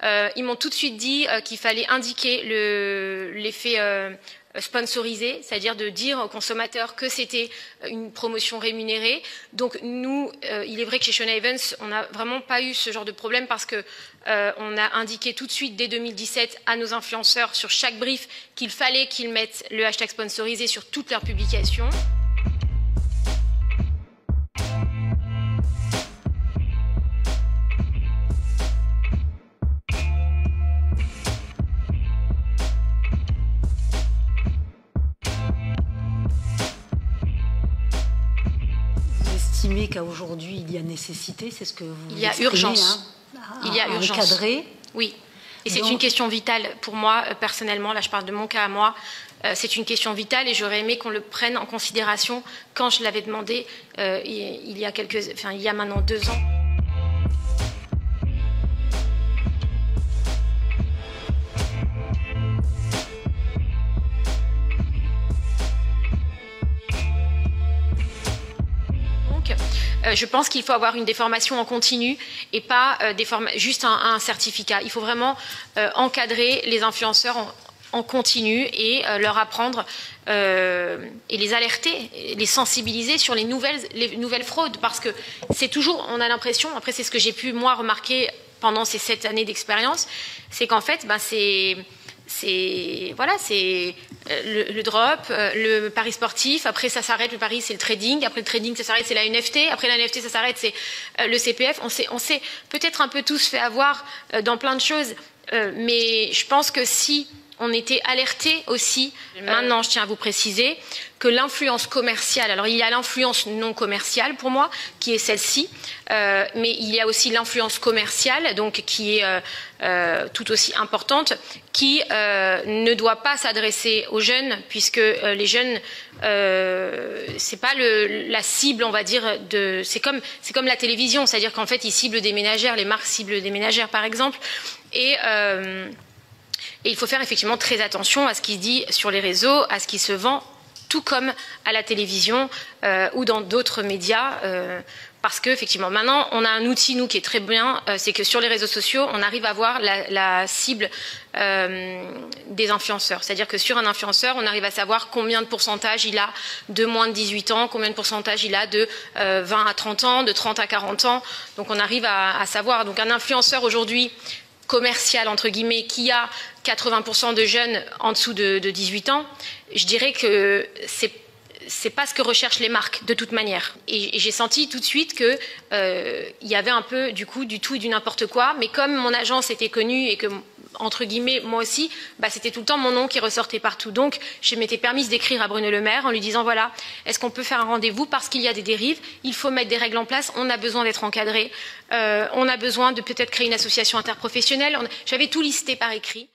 Ils m'ont tout de suite dit qu'il fallait indiquer l'effet sponsorisé, c'est-à-dire de dire aux consommateurs que c'était une promotion rémunérée. Donc nous, il est vrai que chez Shona Evans, on n'a vraiment pas eu ce genre de problème parce que on a indiqué tout de suite dès 2017 à nos influenceurs sur chaque brief qu'il fallait qu'ils mettent le hashtag sponsorisé sur toutes leurs publications. Estimez qu'à aujourd'hui il y a nécessité, c'est ce que vous Il y a urgence. Il y a urgence. Encadrer. Oui. Et c'est une question vitale pour moi, personnellement. Là, je parle de mon cas à moi. C'est une question vitale et j'aurais aimé qu'on le prenne en considération quand je l'avais demandé il y a maintenant 2 ans. Je pense qu'il faut avoir des formations en continu et pas juste un certificat. Il faut vraiment encadrer les influenceurs en continu et leur apprendre et les alerter, les sensibiliser sur les nouvelles fraudes. Parce que c'est toujours, on a l'impression, après c'est ce que j'ai pu moi remarquer pendant ces 7 années d'expérience, c'est qu'en fait, c'est le drop, le pari sportif, après ça s'arrête, le pari c'est le trading, après le trading ça s'arrête, c'est la NFT, après la NFT ça s'arrête, c'est le CPF. On s'est peut-être un peu tous fait avoir dans plein de choses, mais je pense que si on était alertés aussi, maintenant je tiens à vous préciser que l'influence commerciale, alors il y a l'influence non commerciale pour moi, qui est celle-ci, mais il y a aussi l'influence commerciale, donc qui est tout aussi importante, qui ne doit pas s'adresser aux jeunes, puisque les jeunes, c'est pas la cible, on va dire, c'est comme la télévision, c'est-à-dire qu'en fait ils ciblent des ménagères, les marques ciblent des ménagères par exemple, et il faut faire effectivement très attention à ce qui se dit sur les réseaux, à ce qui se vend, tout comme à la télévision ou dans d'autres médias. Parce qu'effectivement, maintenant, on a un outil, nous, qui est très bien, c'est que sur les réseaux sociaux, on arrive à voir la cible des influenceurs. C'est-à-dire que sur un influenceur, on arrive à savoir combien de pourcentage il a de moins de 18 ans, combien de pourcentage il a de 20 à 30 ans, de 30 à 40 ans. Donc on arrive à savoir. Donc un influenceur aujourd'hui commercial, entre guillemets, qui a 80% de jeunes en dessous de 18 ans, je dirais que c'est pas ce que recherchent les marques de toute manière. Et j'ai senti tout de suite que il y avait un peu du tout et du n'importe quoi, mais comme mon agence était connue et que entre guillemets moi aussi, c'était tout le temps mon nom qui ressortait partout. Donc je m'étais permise d'écrire à Bruno Le Maire en lui disant voilà, est-ce qu'on peut faire un rendez-vous parce qu'il y a des dérives, il faut mettre des règles en place, on a besoin d'être encadré, on a besoin de peut-être créer une association interprofessionnelle. J'avais tout listé par écrit.